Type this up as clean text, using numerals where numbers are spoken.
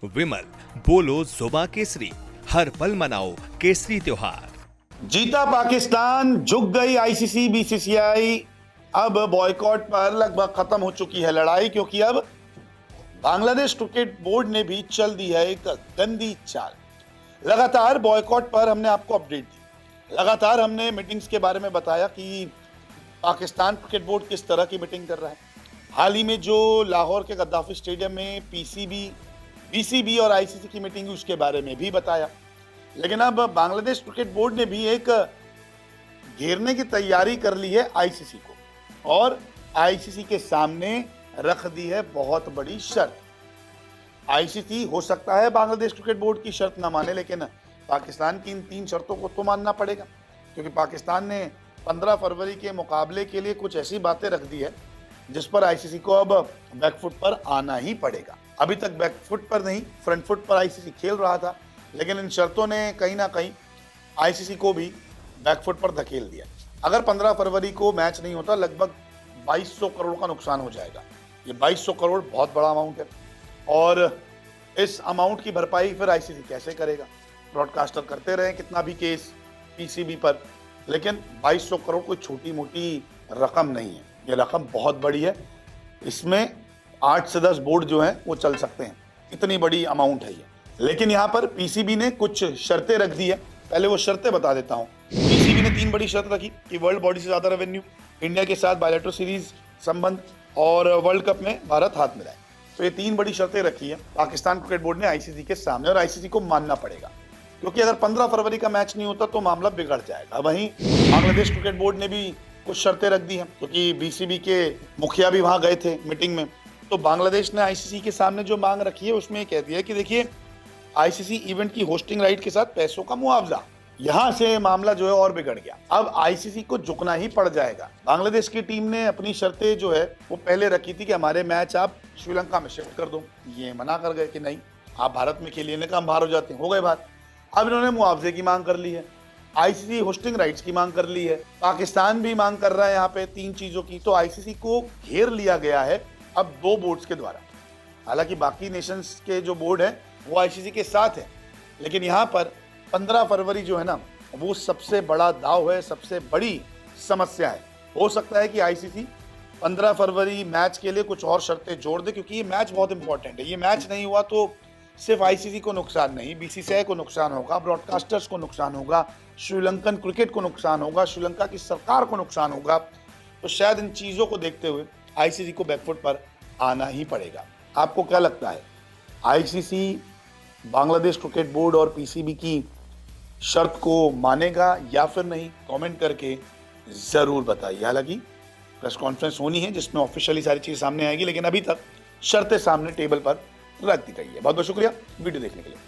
विमल बोलो जुबा केसरी, हर पल मनाओ केसरी त्योहार। जीता पाकिस्तान, झुक गई आईसीसी बीसीसीआई। अब बॉयकॉट पर लगभग खत्म हो चुकी है लड़ाई, क्योंकि अब बांग्लादेश क्रिकेट बोर्ड ने भी चल दी है एक गंदी चाल। लगातार बॉयकॉट पर हमने आपको अपडेट दी, लगातार हमने मीटिंग्स के बारे में बताया कि पाकिस्तान क्रिकेट बोर्ड किस तरह की मीटिंग कर रहा है। हाल ही में जो लाहौर के गद्दाफी स्टेडियम में पीसीबी, बीसीबी और आईसीसी की मीटिंग हुई, उसके बारे में भी बताया। लेकिन अब बांग्लादेश क्रिकेट बोर्ड ने भी एक घेरने की तैयारी कर ली है आईसीसी को, और आईसीसी के सामने रख दी है बहुत बड़ी शर्त। आईसीसी हो सकता है बांग्लादेश क्रिकेट बोर्ड की शर्त ना माने, लेकिन पाकिस्तान की इन 3 शर्तों को तो मानना पड़ेगा, क्योंकि पाकिस्तान ने 15 फरवरी के मुकाबले के लिए कुछ ऐसी बातें रख दी है जिस पर आईसीसी को अब बैकफुट पर आना ही पड़ेगा। अभी तक बैकफुट पर नहीं, फ्रंट फुट पर आईसीसी खेल रहा था, लेकिन इन शर्तों ने कहीं ना कहीं आईसीसी को भी बैकफुट पर धकेल दिया। अगर 15 फरवरी को मैच नहीं होता, लगभग 2200 करोड़ का नुकसान हो जाएगा। ये 2200 करोड़ बहुत बड़ा अमाउंट है, और इस अमाउंट की भरपाई फिर आईसीसी कैसे करेगा? ब्रॉडकास्टर करते रहे कितना भी केस पीसीबी पर, लेकिन 2200 करोड़ कोई छोटी मोटी रकम नहीं है, ये रकम बहुत बड़ी है। इसमें 8 से 10 बोर्ड जो हैं वो चल सकते हैं, इतनी बड़ी अमाउंट है ये। लेकिन यहाँ पर पीसीबी ने कुछ शर्तें रख दी है, पहले वो शर्तें बता देता हूँ। पीसीबी ने 3 बड़ी शर्त रखी कि वर्ल्ड बॉडी से ज़्यादा रेवेन्यू, इंडिया के साथ बायलैटरल सीरीज संबंध, और वर्ल्ड कप में भारत हाथ मिलाए। तो ये 3 बड़ी शर्तें रखी है पाकिस्तान क्रिकेट बोर्ड ने आईसीसी के सामने, और आईसीसी को मानना पड़ेगा, क्योंकि अगर 15 फरवरी का मैच नहीं होता तो मामला बिगड़ जाएगा। वहीं बांग्लादेश क्रिकेट बोर्ड ने भी कुछ शर्तें रख दी हैं, क्योंकि बीसीबी के मुखिया भी वहां गए थे मीटिंग में। तो बांग्लादेश ने आईसीसी के सामने जो मांग रखी है उसमें कह दिया है कि देखिए, आईसीसी इवेंट की होस्टिंग राइट के साथ पैसों का मुआवजा। यहां से मामला जो है और बिगड़ गया, अब आईसीसी को झुकना ही पड़ जाएगा। बांग्लादेश की टीम ने अपनी शर्तें जो है वो पहले रखी थी कि हमारे मैच आप श्रीलंका में शिफ्ट कर दो, ये मना कर गए कि नहीं, आप भारत में खेलिए, ने कहा हम बाहर हो जाते हैं, हो गए बात। अब इन्होंने मुआवजे की मांग कर ली है, आईसीसी होस्टिंग राइट्स की मांग कर ली है, पाकिस्तान भी मांग कर रहा है यहाँ पे 3 चीजों की। तो आईसीसी को घेर लिया गया है अब 2 बोर्ड्स के द्वारा। हालांकि बाकी नेशंस के जो बोर्ड है वो आईसीसी के साथ है, लेकिन यहाँ पर 15 फरवरी जो है ना, वो सबसे बड़ा दाव है, सबसे बड़ी समस्या है। हो सकता है कि आईसीसी 15 फरवरी मैच के लिए कुछ और शर्तें जोड़ दे, क्योंकि ये मैच बहुत इंपॉर्टेंट है। ये मैच नहीं हुआ तो सिर्फ आईसीसी को नुकसान नहीं, बीसीसीआई को नुकसान होगा, ब्रॉडकास्टर्स को नुकसान होगा, श्रीलंकन क्रिकेट को नुकसान होगा, श्रीलंका की सरकार को नुकसान होगा। तो शायद इन चीज़ों को देखते हुए आईसीसी को बैकफुट पर आना ही पड़ेगा। आपको क्या लगता है, आईसीसी बांग्लादेश क्रिकेट बोर्ड और पीसीबी की शर्त को मानेगा या फिर नहीं? कमेंट करके ज़रूर बताइए। हालांकि प्रेस कॉन्फ्रेंस होनी है जिसमें ऑफिशियली सारी चीज़ सामने आएगी, लेकिन अभी तक शर्तें सामने टेबल पर रख दी गई है। बहुत बहुत शुक्रिया वीडियो देखने के लिए।